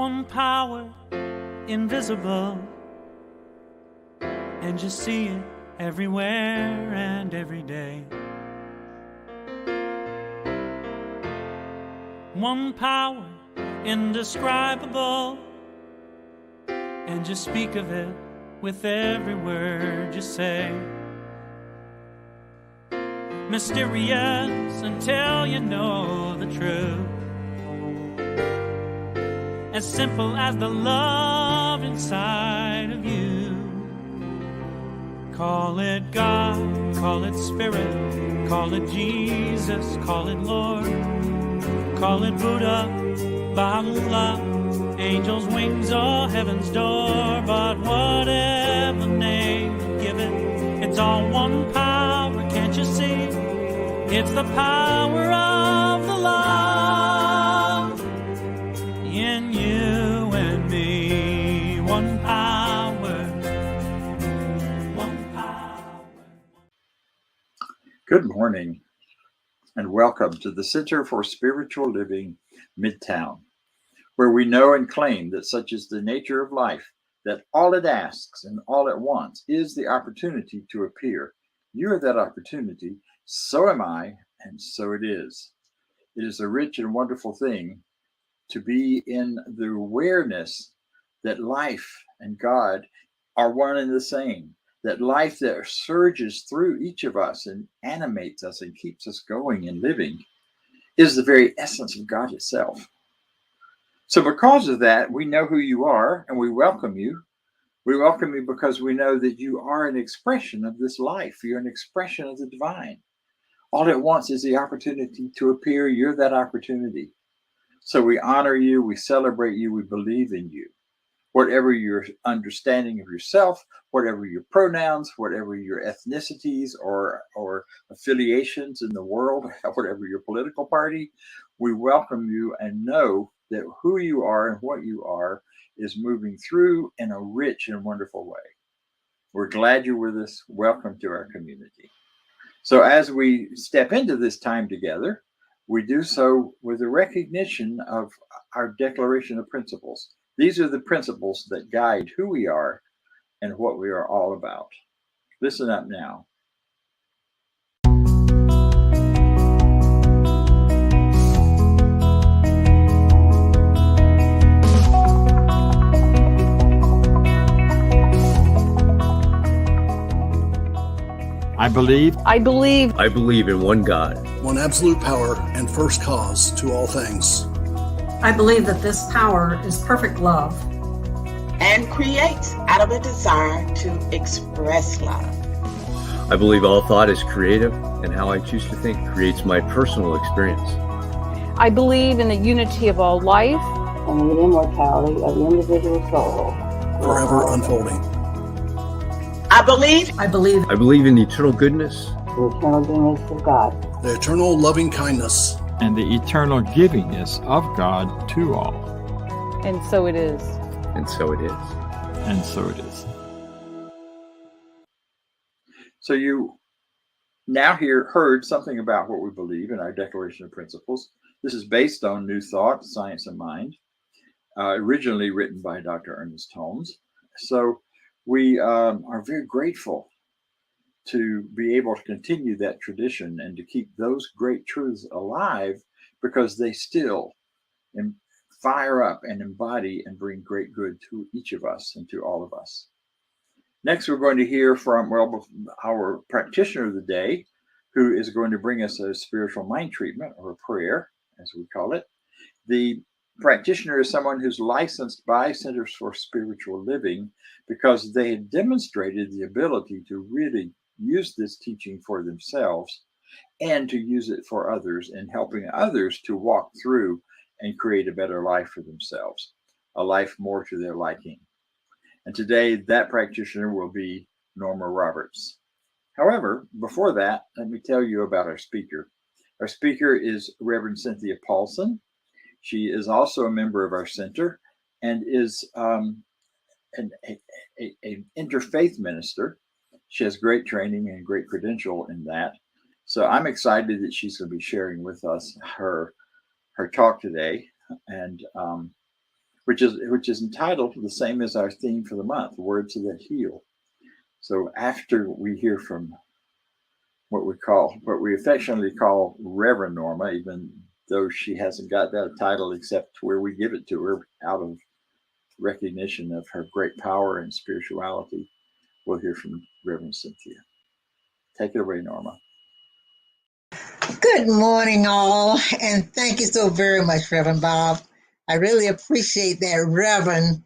one power, invisible, and just see it everywhere and every day. One power, indescribable, and just speak of it with every word you say. Mysterious until you know the truth. As simple as the love inside of you. Call it God, call it Spirit, call it Jesus, call it Lord, call it Buddha, Baha'u'llah, angels' wings or heaven's door. But whatever name you give it, it's all one power, can't you see? It's the power of the love in you and me. One power, one power. Good morning and welcome to the Center for Spiritual Living, Midtown, where we know and claim that such is the nature of life, that all it asks and all it wants is the opportunity to appear. You are that opportunity, so am I, and so it is. It is a rich and wonderful thing to be in the awareness that life and God are one and the same, that life that surges through each of us and animates us and keeps us going and living is the very essence of God itself. So because of that, we know who you are and we welcome you. We welcome you because we know that you are an expression of this life. You're an expression of the divine. All it wants is the opportunity to appear. You're that opportunity. So we honor you, we celebrate you, we believe in you. Whatever your understanding of yourself, whatever your pronouns, whatever your ethnicities or affiliations in the world, whatever your political party, we welcome you and know that who you are and what you are is moving through in a rich and wonderful way. We're glad you're with us. Welcome to our community. So as we step into this time together, we do so with a recognition of our declaration of principles. These are the principles that guide who we are and what we are all about. Listen up now. I believe in one God, one absolute power and first cause to all things. I believe that this power is perfect love and creates out of a desire to express love. I believe all thought is creative, and how I choose to think creates my personal experience. I believe in the unity of all life and the immortality of the individual soul, forever unfolding. I believe in the eternal goodness, the eternal goodness of God, the eternal loving kindness, and the eternal givingness of God to all. And so it is. And so it is. And so it is. So you now heard something about what we believe in our Declaration of Principles. This is based on New Thought, Science and Mind, originally written by Dr. Ernest Holmes. So we are very grateful to be able to continue that tradition and to keep those great truths alive because they still fire up and embody and bring great good to each of us and to all of us. Next, we're going to hear from, our practitioner of the day, who is going to bring us a spiritual mind treatment or a prayer, as we call it. The practitioner is someone who's licensed by Centers for Spiritual Living because they had demonstrated the ability to really use this teaching for themselves and to use it for others and helping others to walk through and create a better life for themselves, a life more to their liking. And today that practitioner will be Norma Roberts. However, before that, let me tell you about our speaker. Our speaker is Reverend Cynthia Paulsen. She is also a member of our center and is an interfaith minister. She has great training and great credential in that. So I'm excited that she's going to be sharing with us her talk today. And which is entitled the same as our theme for the month, Words That Heal. So after we hear from what we affectionately call Reverend Norma, even though she hasn't got that title except where we give it to her out of recognition of her great power and spirituality, we'll hear from Reverend Cynthia. Take it away, Norma. Good morning, all, and thank you so very much, Reverend Bob. I really appreciate that, Reverend,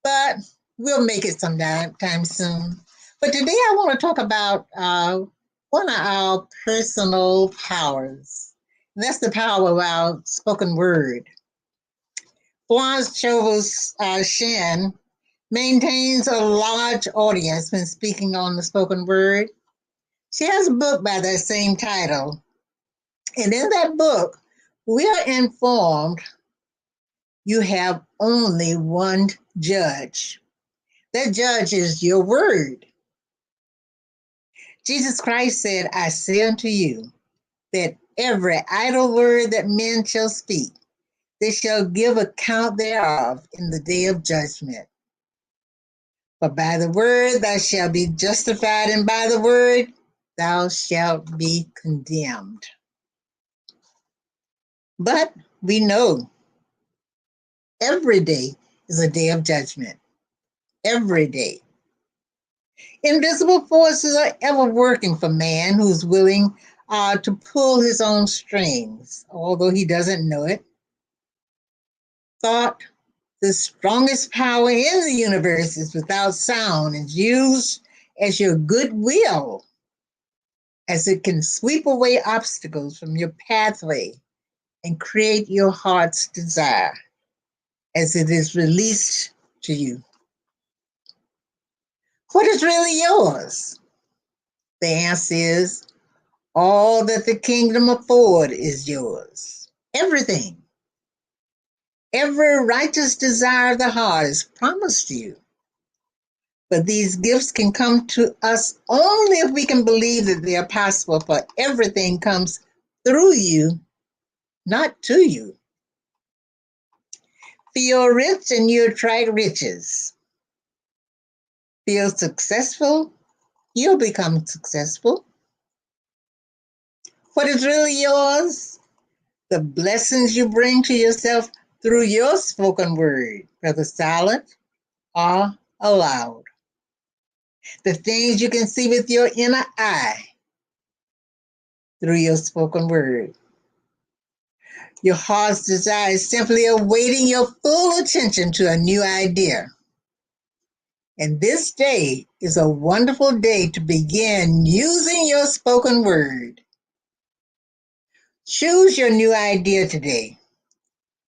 but we'll make it sometime soon. But today I want to talk about one of our personal powers. And that's the power of our spoken word. Florence Chovos Shen maintains a large audience when speaking on the spoken word. She has a book by that same title. And in that book, we are informed you have only one judge. That judge is your word. Jesus Christ said, I say unto you that every idle word that men shall speak, they shall give account thereof in the day of judgment. For by the word thou shalt be justified, and by the word thou shalt be condemned. But we know every day is a day of judgment. Every day. Invisible forces are ever working for man who's willing to pull his own strings, although he doesn't know it. Thought, the strongest power in the universe, is without sound and used as your goodwill, as it can sweep away obstacles from your pathway and create your heart's desire as it is released to you. What is really yours? The answer is all that the kingdom afford is yours. Everything. Every righteous desire of the heart is promised you. But these gifts can come to us only if we can believe that they are possible, for everything comes through you, not to you. Feel rich and you attract riches. Feel successful, you'll become successful. What is really yours? The blessings you bring to yourself through your spoken word, whether silent or aloud. The things you can see with your inner eye through your spoken word. Your heart's desire is simply awaiting your full attention to a new idea. And this day is a wonderful day to begin using your spoken word. Choose your new idea today,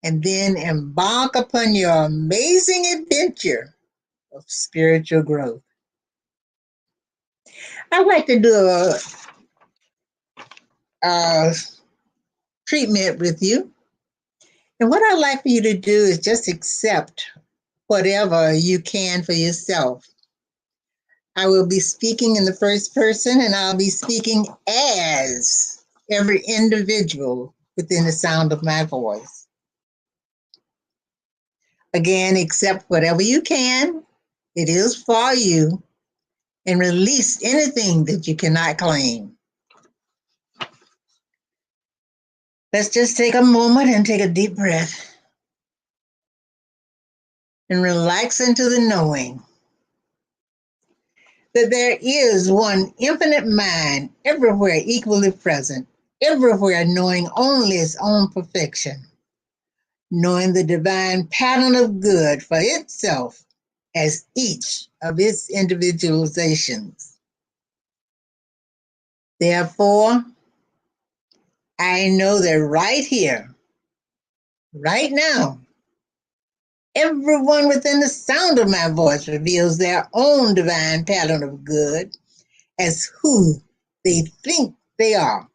and then embark upon your amazing adventure of spiritual growth. I'd like to do a treatment with you. And what I'd like for you to do is just accept whatever you can for yourself. I will be speaking in the first person, and I'll be speaking as every individual within the sound of my voice. Again, accept whatever you can. It is for you. And release anything that you cannot claim. Let's just take a moment and take a deep breath. And relax into the knowing that there is one infinite mind everywhere equally present, everywhere knowing only its own perfection, knowing the divine pattern of good for itself as each of its individualizations. Therefore, I know that right here, right now, everyone within the sound of my voice reveals their own divine pattern of good as who they think they are.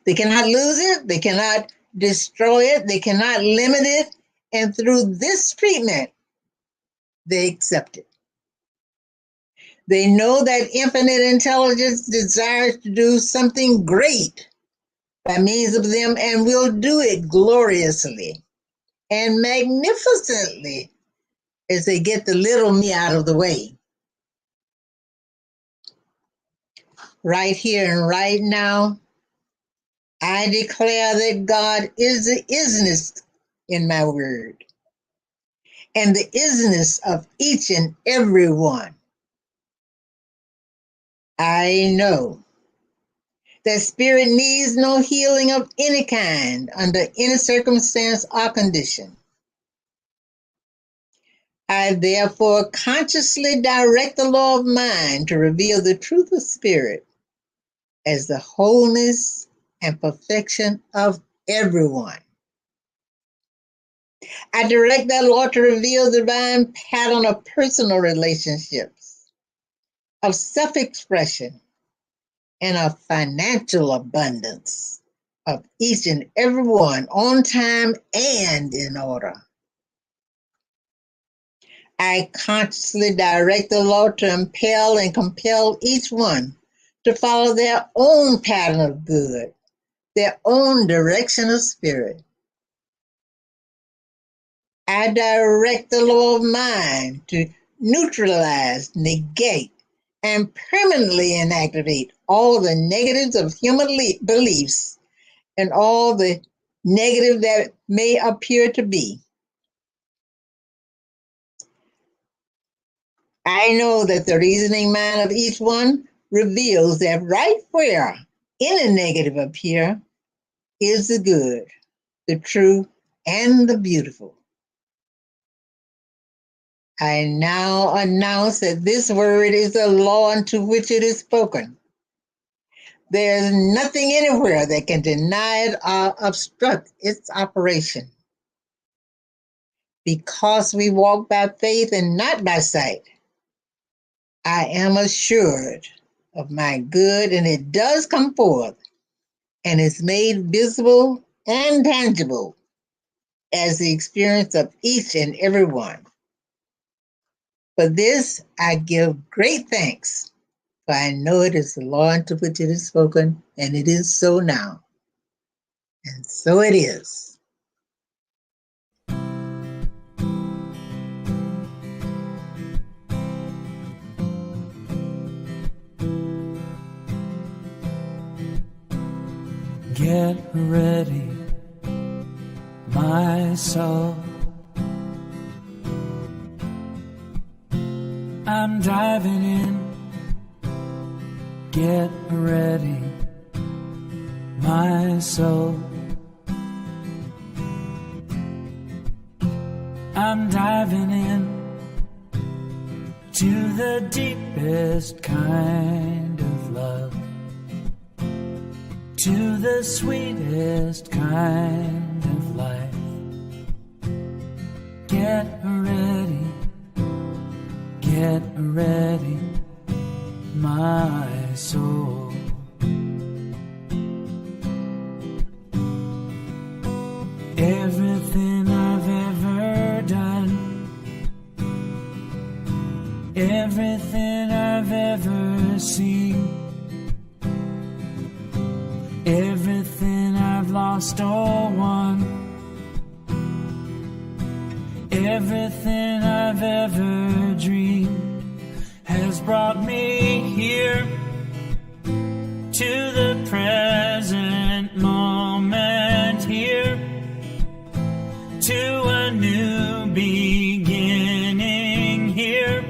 They cannot lose it, they cannot destroy it, they cannot limit it, and through this treatment, they accept it. They know that infinite intelligence desires to do something great by means of them and will do it gloriously. and magnificently as they get the little me out of the way. Right here and right now, I declare that God is the isness in my word and the isness of each and every one. I know that spirit needs no healing of any kind under any circumstance or condition. I therefore consciously direct the law of mind to reveal the truth of spirit as the wholeness and perfection of everyone. I direct that law to reveal the divine pattern of personal relationships, of self-expression, and of financial abundance of each and every one on time and in order. I consciously direct the law to impel and compel each one to follow their own pattern of good, their own direction of spirit. I direct the law of mind to neutralize, negate, and permanently inactivate all the negatives of human beliefs and all the negative that may appear to be. I know that the reasoning mind of each one reveals that right where any negative appear is the good, the true, and the beautiful. I now announce that this word is the law unto which it is spoken. There is nothing anywhere that can deny it or obstruct its operation. Because we walk by faith and not by sight, I am assured of my good, and it does come forth and is made visible and tangible as the experience of each and every one. For this I give great thanks, for I know it is the law unto which it is spoken, and it is so now. And so it is. Get ready, my soul. I'm diving in. Get ready, my soul. I'm diving in to the deepest kind of love, to the sweetest kind of life. Get ready, my soul. Everything I've ever done, everything I've ever seen, everything I've lost or won, everything I've ever dreamed has brought me here to the present moment, here to a new beginning here.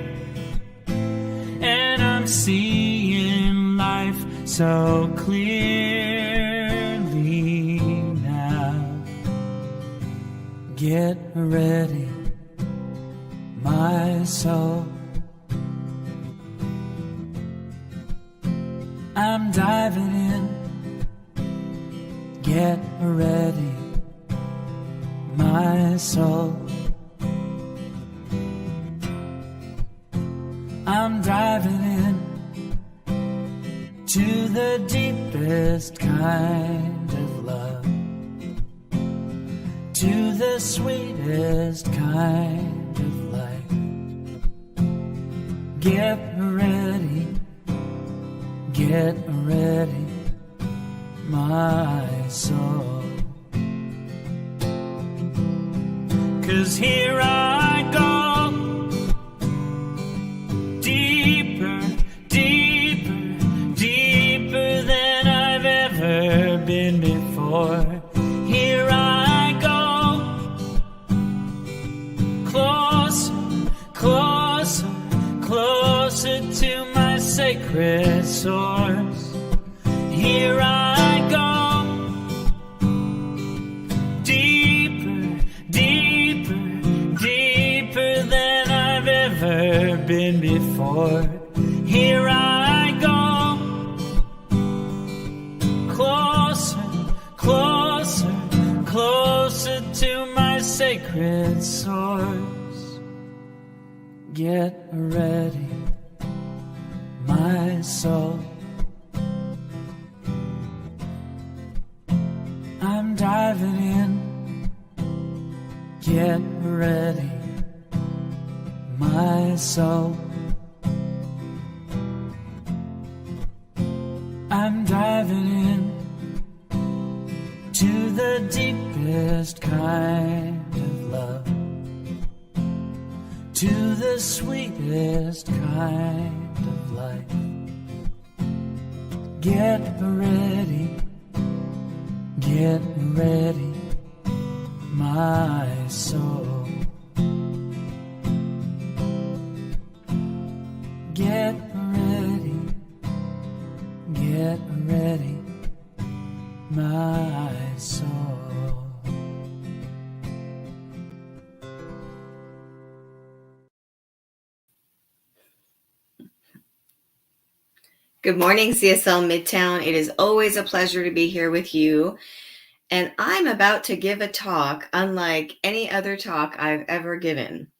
And I'm seeing life so clearly now. Get ready, my soul. I'm diving in. Get ready, my soul. I'm diving in to the deepest kind of love, to the sweetest kind of life. Get ready, my soul. sacred source. Here I go, deeper, deeper, deeper than I've ever been before. Here I go, closer, closer, closer to my sacred source. Get ready, my soul. I'm diving in. Get ready, my soul. I'm diving in to the deepest kind of love, to the sweetest kind of life. Get ready, my soul. Get ready, my soul. Good morning, CSL Midtown. It is always a pleasure to be here with you. And I'm about to give a talk unlike any other talk I've ever given.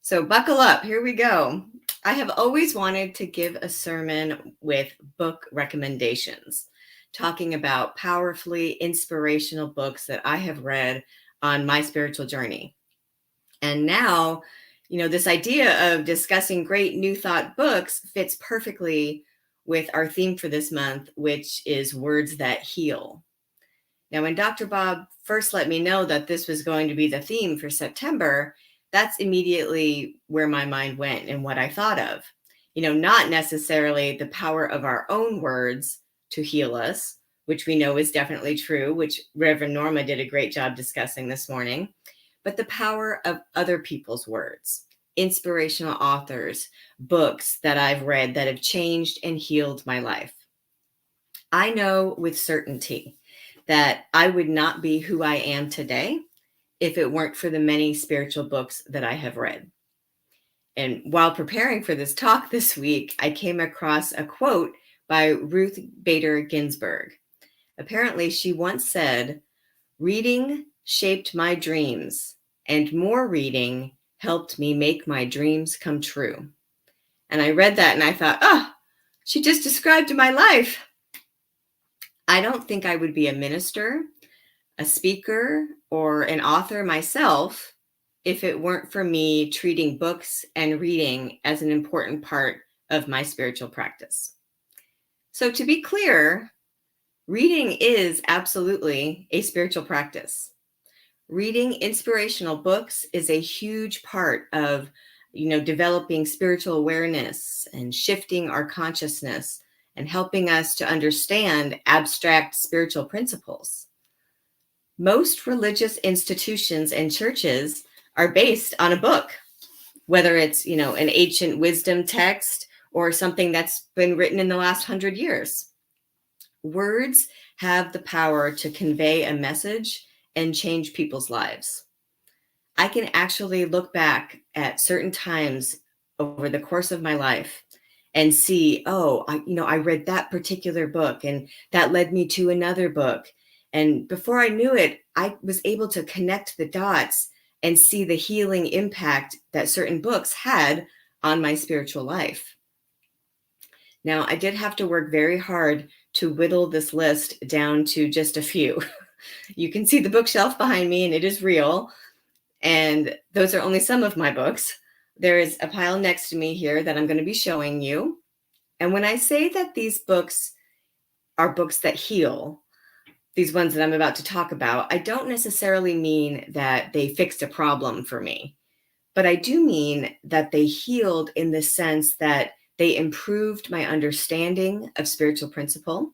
So buckle up, here we go. I have always wanted to give a sermon with book recommendations, talking about powerfully inspirational books that I have read on my spiritual journey. And now, this idea of discussing great new thought books fits perfectly with our theme for this month, which is words that heal. Now, when Dr. Bob first let me know that this was going to be the theme for September, that's immediately where my mind went and what I thought of. Not necessarily the power of our own words to heal us, which we know is definitely true, which Reverend Norma did a great job discussing this morning, but the power of other people's words, inspirational authors, books that I've read that have changed and healed my life. I know with certainty that I would not be who I am today if it weren't for the many spiritual books that I have read. And while preparing for this talk this week, I came across a quote by Ruth Bader Ginsburg. Apparently, she once said, "Reading shaped my dreams, and more reading helped me make my dreams come true." And I read that and I thought, she just described my life. I don't think I would be a minister, a speaker, or an author myself if it weren't for me treating books and reading as an important part of my spiritual practice. So to be clear, reading is absolutely a spiritual practice. Reading inspirational books is a huge part of, developing spiritual awareness and shifting our consciousness and helping us to understand abstract spiritual principles. Most religious institutions and churches are based on a book, whether it's, an ancient wisdom text or something that's been written in the last 100 years. Words have the power to convey a message and change people's lives. I can actually look back at certain times over the course of my life and see, I read that particular book and that led me to another book. And before I knew it, I was able to connect the dots and see the healing impact that certain books had on my spiritual life. Now, I did have to work very hard to whittle this list down to just a few. You can see the bookshelf behind me, and it is real. And those are only some of my books. There is a pile next to me here that I'm going to be showing you. And when I say that these books are books that heal, these ones that I'm about to talk about, I don't necessarily mean that they fixed a problem for me, but I do mean that they healed in the sense that they improved my understanding of spiritual principle.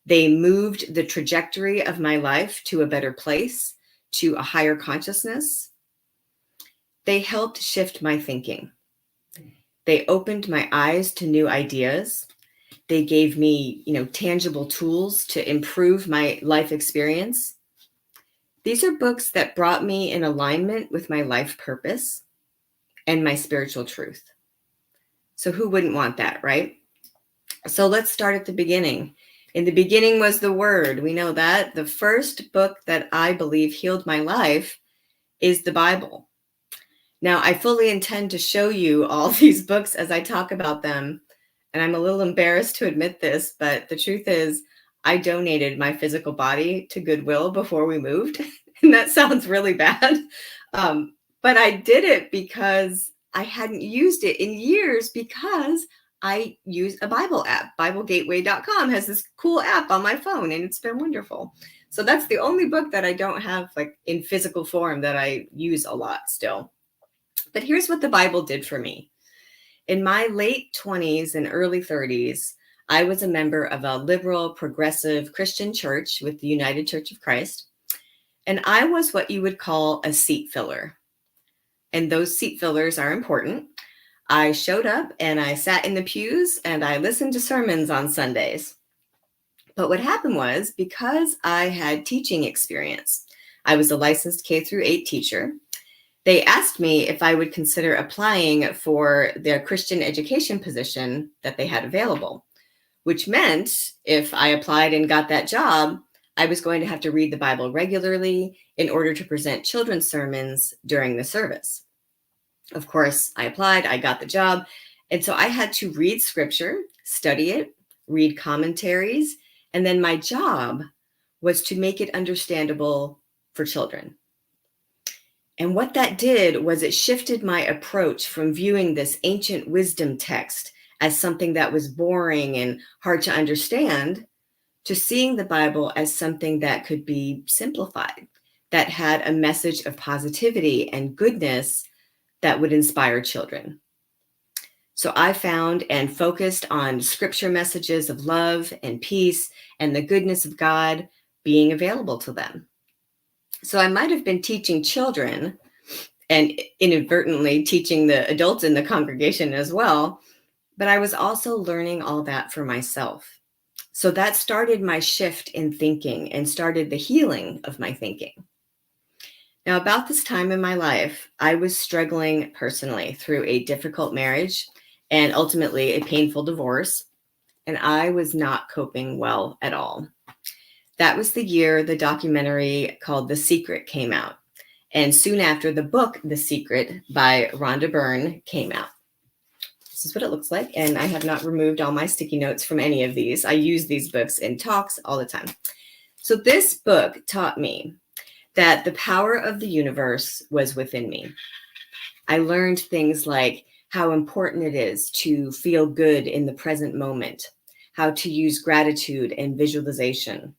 They moved the trajectory of my life to a better place, to a higher consciousness. They helped shift my thinking. They opened my eyes to new ideas. They gave me, tangible tools to improve my life experience. These are books that brought me in alignment with my life purpose and my spiritual truth. So who wouldn't want that, right? So let's start at the beginning. In the beginning was the Word. We know that. The first book that I believe healed my life is the Bible. Now, I fully intend to show you all these books as I talk about them. And I'm a little embarrassed to admit this, but the truth is, I donated my physical body to Goodwill before we moved. And that sounds really bad. But I did it because I hadn't used it in years, because I use a Bible app. BibleGateway.com has this cool app on my phone, and it's been wonderful. So that's the only book that I don't have like in physical form that I use a lot still. But here's what the Bible did for me. In my late 20s and early 30s, I was a member of a liberal, progressive Christian church with the United Church of Christ. And I was what you would call a seat filler. And those seat fillers are important. I showed up and I sat in the pews and I listened to sermons on Sundays. But what happened was, because I had teaching experience, I was a licensed K-8 teacher. They asked me if I would consider applying for their Christian education position that they had available, which meant if I applied and got that job, I was going to have to read the Bible regularly in order to present children's sermons during the service. Of course, I applied, I got the job, and so I had to read scripture, study it, read commentaries, and then my job was to make it understandable for children. And what that did was it shifted my approach from viewing this ancient wisdom text as something that was boring and hard to understand to seeing the Bible as something that could be simplified, that had a message of positivity and goodness that would inspire children. So I found and focused on scripture messages of love and peace and the goodness of God being available to them. So I might have been teaching children and inadvertently teaching the adults in the congregation as well, but I was also learning all that for myself. So that started my shift in thinking and started the healing of my thinking. Now, about this time in my life, I was struggling personally through a difficult marriage and ultimately a painful divorce, and I was not coping well at all. That was the year the documentary called The Secret came out. And soon after, the book, The Secret by Rhonda Byrne came out. This is what it looks like. And I have not removed all my sticky notes from any of these. I use these books in talks all the time. So this book taught me that the power of the universe was within me. I learned things like how important it is to feel good in the present moment, how to use gratitude and visualization.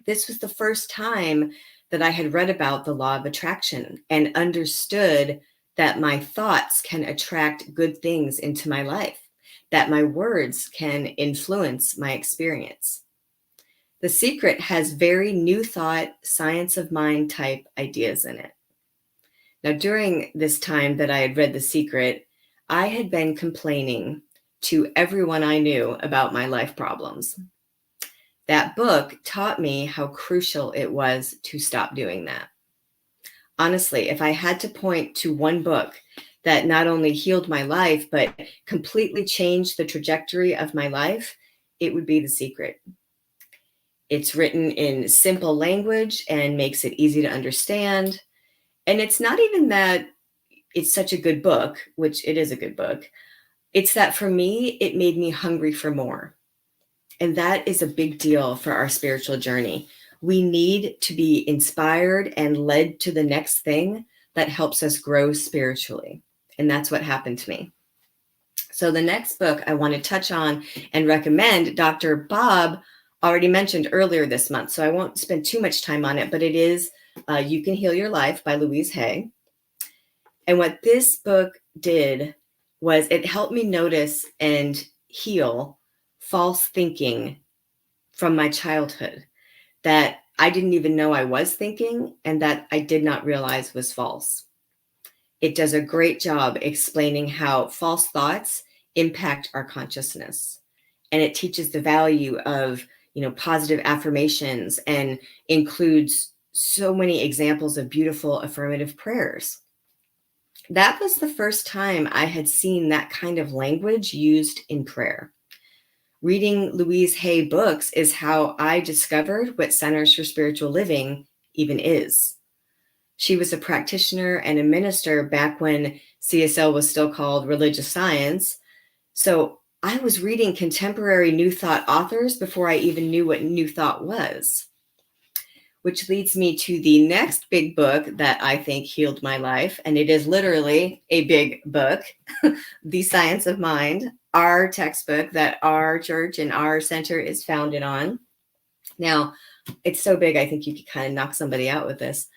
This was the first time that I had read about the law of attraction and understood that my thoughts can attract good things into my life, that my words can influence my experience. The Secret has very new thought, science of mind type ideas in it. Now, during this time that I had read The Secret, I had been complaining to everyone I knew about my life problems. That book taught me how crucial it was to stop doing that. Honestly, if I had to point to one book that not only healed my life, but completely changed the trajectory of my life, it would be The Secret. It's written in simple language and makes it easy to understand. And it's not even that it's such a good book, which it is a good book. It's that for me, it made me hungry for more. And that is a big deal for our spiritual journey. We need to be inspired and led to the next thing that helps us grow spiritually. And that's what happened to me. So the next book I want to touch on and recommend, Dr. Bob already mentioned earlier this month, so I won't spend too much time on it, but it is You Can Heal Your Life by Louise Hay. And what this book did was it helped me notice and heal false thinking from my childhood that I didn't even know I was thinking and that I did not realize was false. it does a great job explaining how false thoughts impact our consciousness. And it teaches the value of, positive affirmations, and includes so many examples of beautiful affirmative prayers. That was the first time I had seen that kind of language used in prayer. Reading Louise Hay books is how I discovered what Centers for Spiritual Living even is. She was a practitioner and a minister back when CSL was still called Religious Science. So I was reading contemporary New Thought authors before I even knew what New Thought was. Which leads me to the next big book that I think healed my life. And it is literally a big book, The Science of Mind, our textbook that our church and our center is founded on. Now, it's so big, I think you could kind of knock somebody out with this.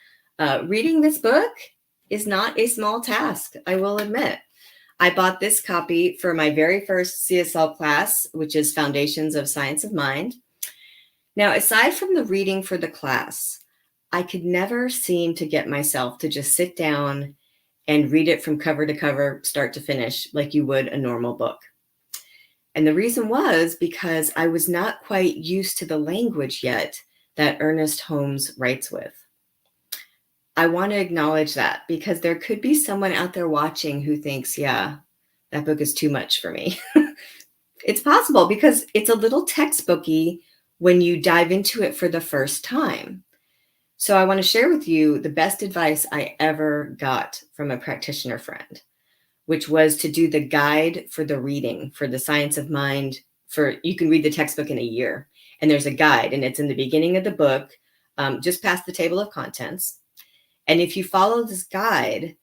Reading this book is not a small task, I will admit. I bought this copy for my very first CSL class, which is Foundations of Science of Mind. Now, aside from the reading for the class, I could never seem to get myself to just sit down and read it from cover to cover, start to finish, like you would a normal book. And the reason was because I was not quite used to the language yet that Ernest Holmes writes with. I want to acknowledge that, because there could be someone out there watching who thinks, yeah, that book is too much for me. It's possible, because it's a little textbooky when you dive into it for the first time. So I want to share with you the best advice I ever got from a practitioner friend, which was to do the guide for the reading for The Science of Mind. You can read the textbook in a year, and there's a guide, and it's in the beginning of the book, just past the table of contents. And if you follow this guide,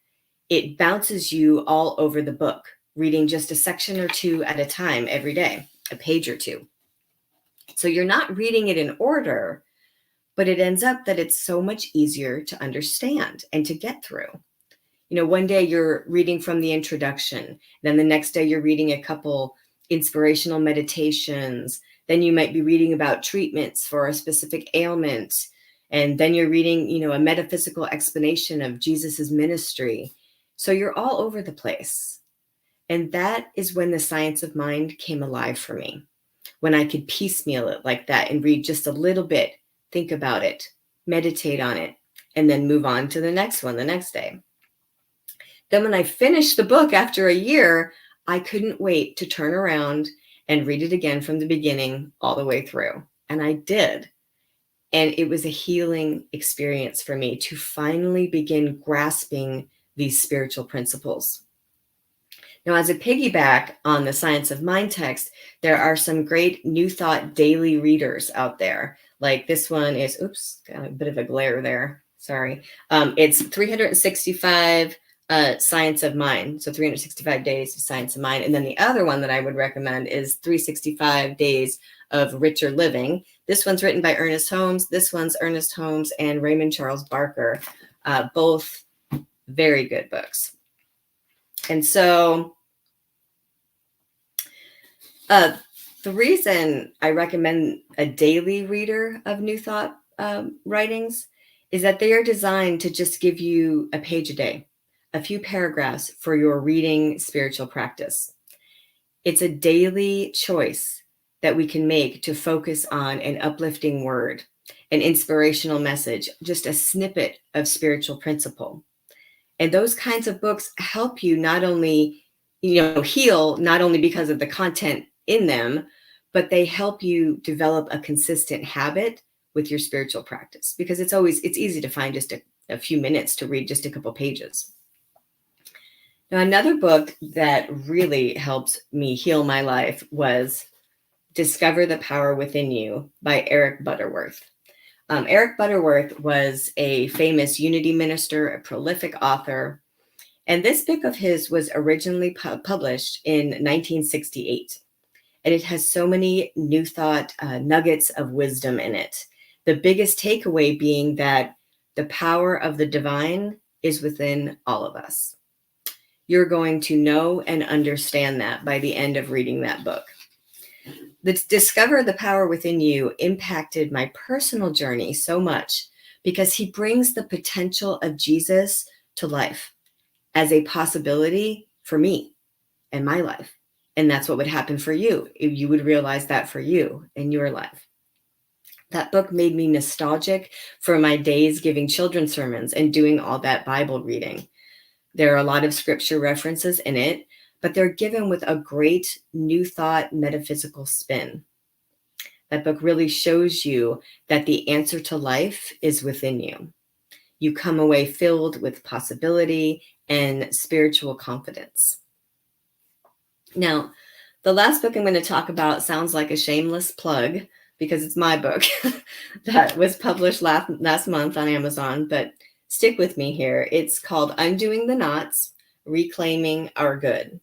it bounces you all over the book, reading just a section or two at a time every day, a page or two. So you're not reading it in order, but it ends up that it's so much easier to understand and to get through. One day you're reading from the introduction, then the next day you're reading a couple inspirational meditations, then you might be reading about treatments for a specific ailment, and then you're reading, a metaphysical explanation of Jesus's ministry. So you're all over the place. And that is when the Science of Mind came alive for me. When I could piecemeal it like that and read just a little bit, think about it, meditate on it, and then move on to the next one the next day. Then when I finished the book after a year, I couldn't wait to turn around and read it again from the beginning all the way through. And I did. And it was a healing experience for me to finally begin grasping these spiritual principles. Now, as a piggyback on the Science of Mind text, there are some great New Thought daily readers out there. Like this one is, got a bit of a glare there. Sorry. It's 365 Science of Mind. So 365 days of Science of Mind. And then the other one that I would recommend is 365 Days of Richer Living. This one's written by Ernest Holmes. This one's Ernest Holmes and Raymond Charles Barker. Both very good books. And so the reason I recommend a daily reader of New Thought writings is that they are designed to just give you a page a day, a few paragraphs for your reading spiritual practice. It's a daily choice that we can make to focus on an uplifting word, an inspirational message, just a snippet of spiritual principle. And those kinds of books help you not only, heal, not only because of the content in them, but they help you develop a consistent habit with your spiritual practice, because it's easy to find just a few minutes to read just a couple pages. Now, another book that really helped me heal my life was Discover the Power Within You by Eric Butterworth. Eric Butterworth was a famous Unity minister, a prolific author, and this book of his was originally published in 1968. And it has so many New Thought nuggets of wisdom in it. The biggest takeaway being that the power of the divine is within all of us. You're going to know and understand that by the end of reading that book. The Discover the Power Within You impacted my personal journey so much because he brings the potential of Jesus to life. as a possibility for me and my life. And that's what would happen for you. You would realize that for you in your life. That book made me nostalgic for my days giving children's sermons and doing all that Bible reading. There are a lot of scripture references in it, but they're given with a great new thought metaphysical spin. That book really shows you that the answer to life is within you. You come away filled with possibility and spiritual confidence. Now, the last book I'm going to talk about sounds like a shameless plug because it's my book that was published last month on Amazon, but stick with me here. It's called Undoing the Knots, Reclaiming Our Good.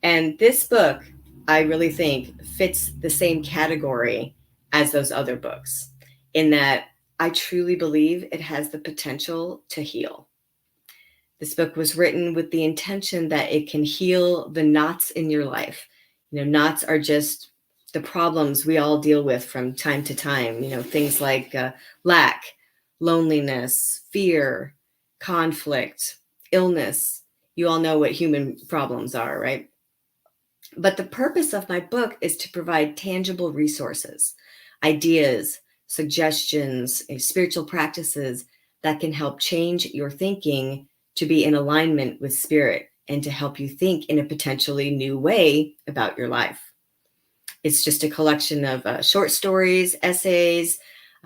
And this book, I really think, fits the same category as those other books in that I truly believe it has the potential to heal. This book was written with the intention that it can heal the knots in your life. You know, knots are just the problems we all deal with from time to time. You know, things like lack, loneliness, fear, conflict, illness. You all know what human problems are, right? But the purpose of my book is to provide tangible resources, ideas, suggestions, spiritual practices that can help change your thinking to be in alignment with spirit and to help you think in a potentially new way about your life. It's just a collection of short stories, essays,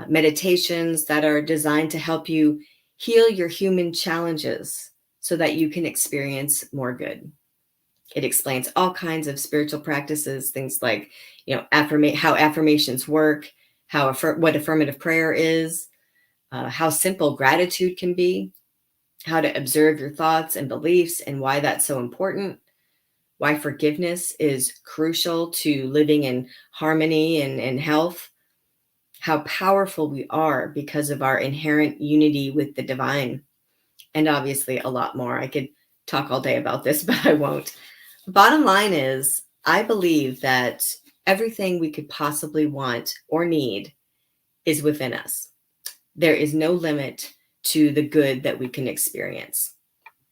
meditations that are designed to help you heal your human challenges so that you can experience more good. It explains all kinds of spiritual practices, things like, you know, how affirmations work, what affirmative prayer is, how simple gratitude can be, how to observe your thoughts and beliefs and why that's so important, why forgiveness is crucial to living in harmony and health, how powerful we are because of our inherent unity with the divine, and obviously a lot more. I could talk all day about this, but I won't. Bottom line is, I believe that everything we could possibly want or need is within us. There is no limit to the good that we can experience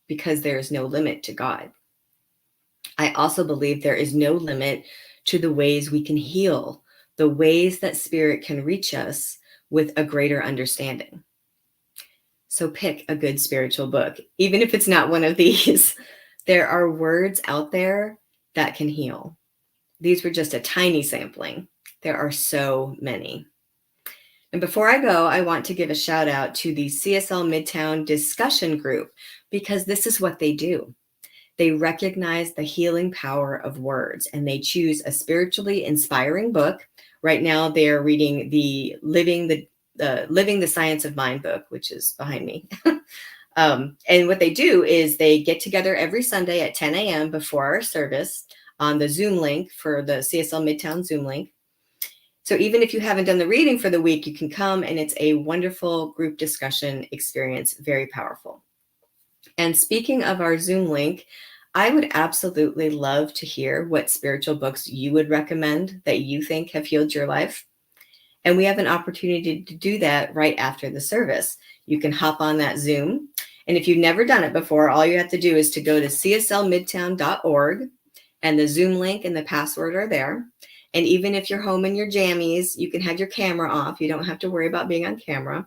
because there is no limit to God. I also believe there is no limit to the ways we can heal, the ways that spirit can reach us with a greater understanding. So pick a good spiritual book, even if it's not one of these. There are words out there that can heal. These were just a tiny sampling. There are so many. And before I go, I want to give a shout out to the CSL Midtown discussion group because this is what they do. They recognize the healing power of words and they choose a spiritually inspiring book. Right now, they are reading the Living the Science of Mind book, which is behind me. And what they do is they get together every Sunday at 10 a.m. before our service on the Zoom link for the CSL Midtown Zoom link. So even if you haven't done the reading for the week, you can come and it's a wonderful group discussion experience, very powerful. And speaking of our Zoom link, I would absolutely love to hear what spiritual books you would recommend that you think have healed your life. And we have an opportunity to do that right after the service. You can hop on that Zoom. And if you've never done it before, all you have to do is to go to cslmidtown.org and the Zoom link and the password are there. And even if you're home in your jammies, you can have your camera off. You don't have to worry about being on camera.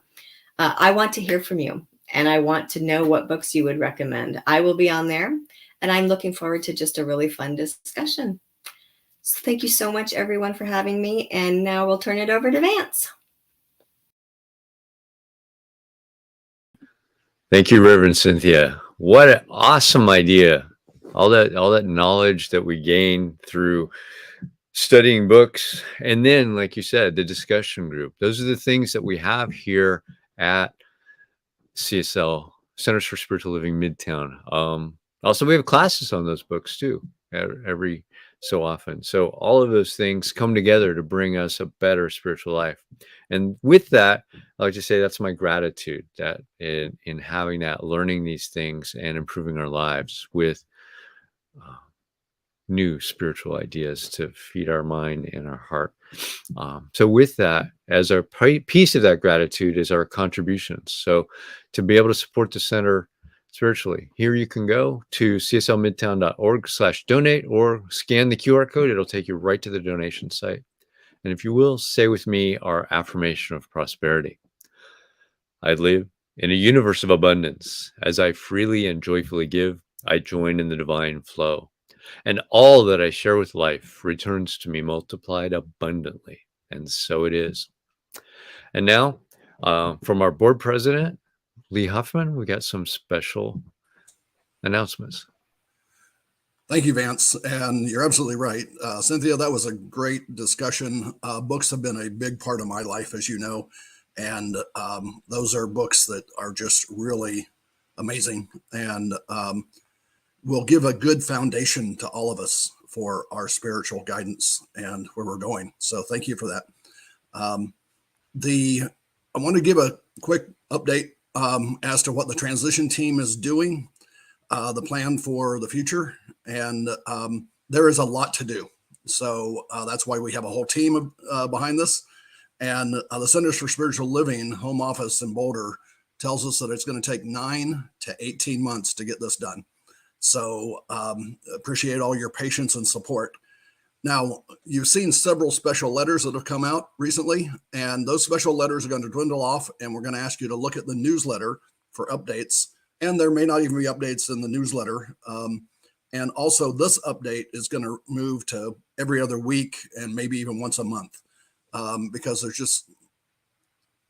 I want to hear from you and I want to know what books you would recommend. I will be on there and I'm looking forward to just a really fun discussion. So thank you so much, everyone, for having me. And now we'll turn it over to Vance. Thank you, Reverend Cynthia. What an awesome idea. All that knowledge that we gain through studying books. And then, like you said, the discussion group. Those are the things that we have here at CSL, Centers for Spiritual Living Midtown. Also, we have classes on those books too, every so often. So all of those things come together to bring us a better spiritual life. And with that, I like to say that's my gratitude that in having that, learning these things and improving our lives with new spiritual ideas to feed our mind and our heart. So with that, as our piece of that gratitude is our contributions. So to be able to support the center, spiritually. Here you can go to cslmidtown.org/donate or scan the QR code. It'll take you right to the donation site. And if you will, say with me our affirmation of prosperity. I live in a universe of abundance. As I freely and joyfully give, I join in the divine flow. And all that I share with life returns to me multiplied abundantly. And so it is. And now, from our board president, Lee Huffman, we got some special announcements. Thank you, Vance. And you're absolutely right. Cynthia, that was a great discussion. Books have been a big part of my life, as you know. And those are books that are just really amazing and will give a good foundation to all of us for our spiritual guidance and where we're going. So thank you for that. I want to give a quick update as to what the transition team is doing, the plan for the future. And there is a lot to do. So that's why we have a whole team behind this. And the Centers for Spiritual Living home office in Boulder tells us that it's going to take 9 to 18 months to get this done. So appreciate all your patience and support. Now, you've seen several special letters that have come out recently, and those special letters are going to dwindle off, and we're going to ask you to look at the newsletter for updates. And there may not even be updates in the newsletter. And also this update is going to move to every other week and maybe even once a month. Because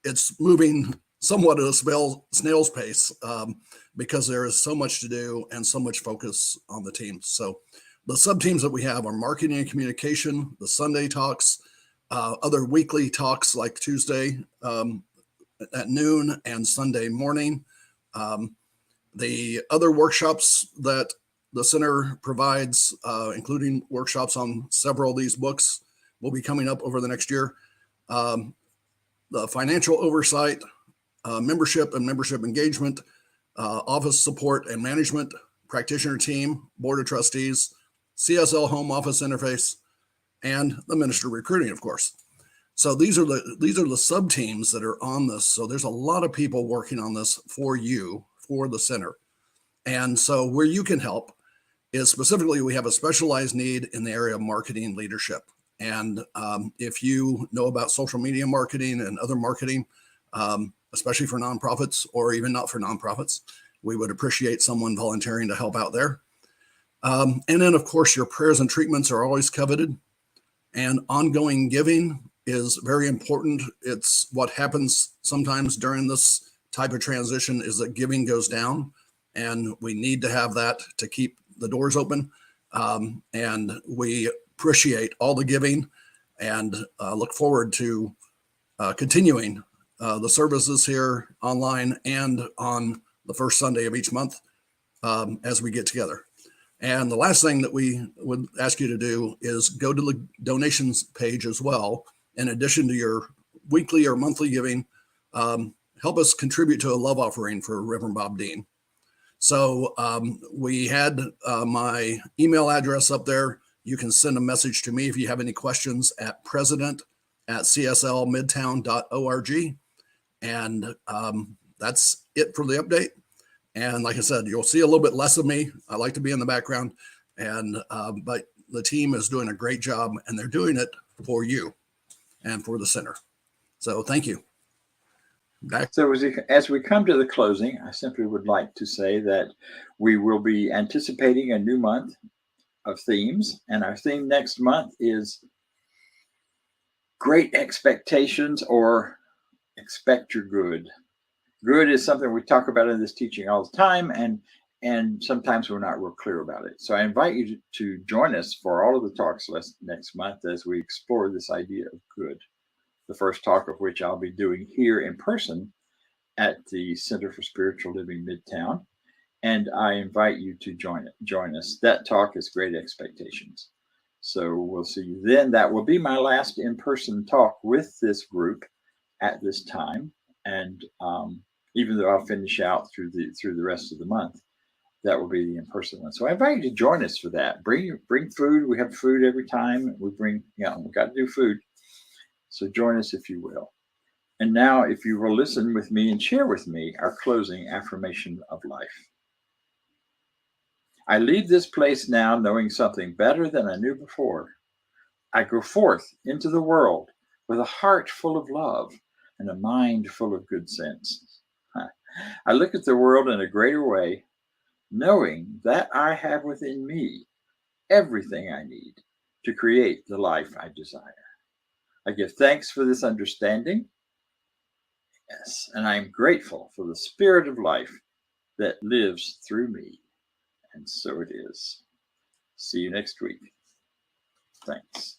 it's moving somewhat at a snail's pace because there is so much to do and so much focus on the teams. So the sub-teams that we have are marketing and communication, the Sunday talks, other weekly talks like Tuesday at noon and Sunday morning. The other workshops that the center provides, including workshops on several of these books, will be coming up over the next year. The financial oversight, membership and membership engagement, office support and management, practitioner team, board of trustees, CSL home office interface, and the minister recruiting, of course. So these are the sub teams that are on this. So there's a lot of people working on this for you, for the center. And so where you can help is specifically, we have a specialized need in the area of marketing leadership. And if you know about social media marketing and other marketing, especially for nonprofits or even not for nonprofits, we would appreciate someone volunteering to help out there. And then, of course, your prayers and treatments are always coveted. And ongoing giving is very important. It's what happens sometimes during this type of transition is that giving goes down. And we need to have that to keep the doors open. And we appreciate all the giving and look forward to continuing the services here online and on the first Sunday of each month as we get together. And the last thing that we would ask you to do is go to the donations page as well. In addition to your weekly or monthly giving, help us contribute to a love offering for Reverend Bob Dean. So we had my email address up there. You can send a message to me if you have any questions at president@cslmidtown.org. And that's it for the update. And like I said, you'll see a little bit less of me. I like to be in the background, and but the team is doing a great job, and they're doing it for you and for the center. So thank you. So as we come to the closing, I simply would like to say that we will be anticipating a new month of themes, and our theme next month is Great Expectations, or Expect Your Good. Good is something we talk about in this teaching all the time, and sometimes we're not real clear about it. So I invite you to join us for all of the talks next month as we explore this idea of good. The first talk of which I'll be doing here in person at the Center for Spiritual Living Midtown. And I invite you to join us. That talk is Great Expectations. So we'll see you then. That will be my last in-person talk with this group at this time. And even though I'll finish out through the rest of the month, that will be the in-person one. So I invite you to join us for that. Bring food. We have food every time. We got to do food. So join us if you will. And now, if you will listen with me and share with me our closing affirmation of life. I leave this place now knowing something better than I knew before. I go forth into the world with a heart full of love and a mind full of good sense. I look at the world in a greater way, knowing that I have within me everything I need to create the life I desire. I give thanks for this understanding. Yes, and I am grateful for the spirit of life that lives through me. And so it is. See you next week. Thanks.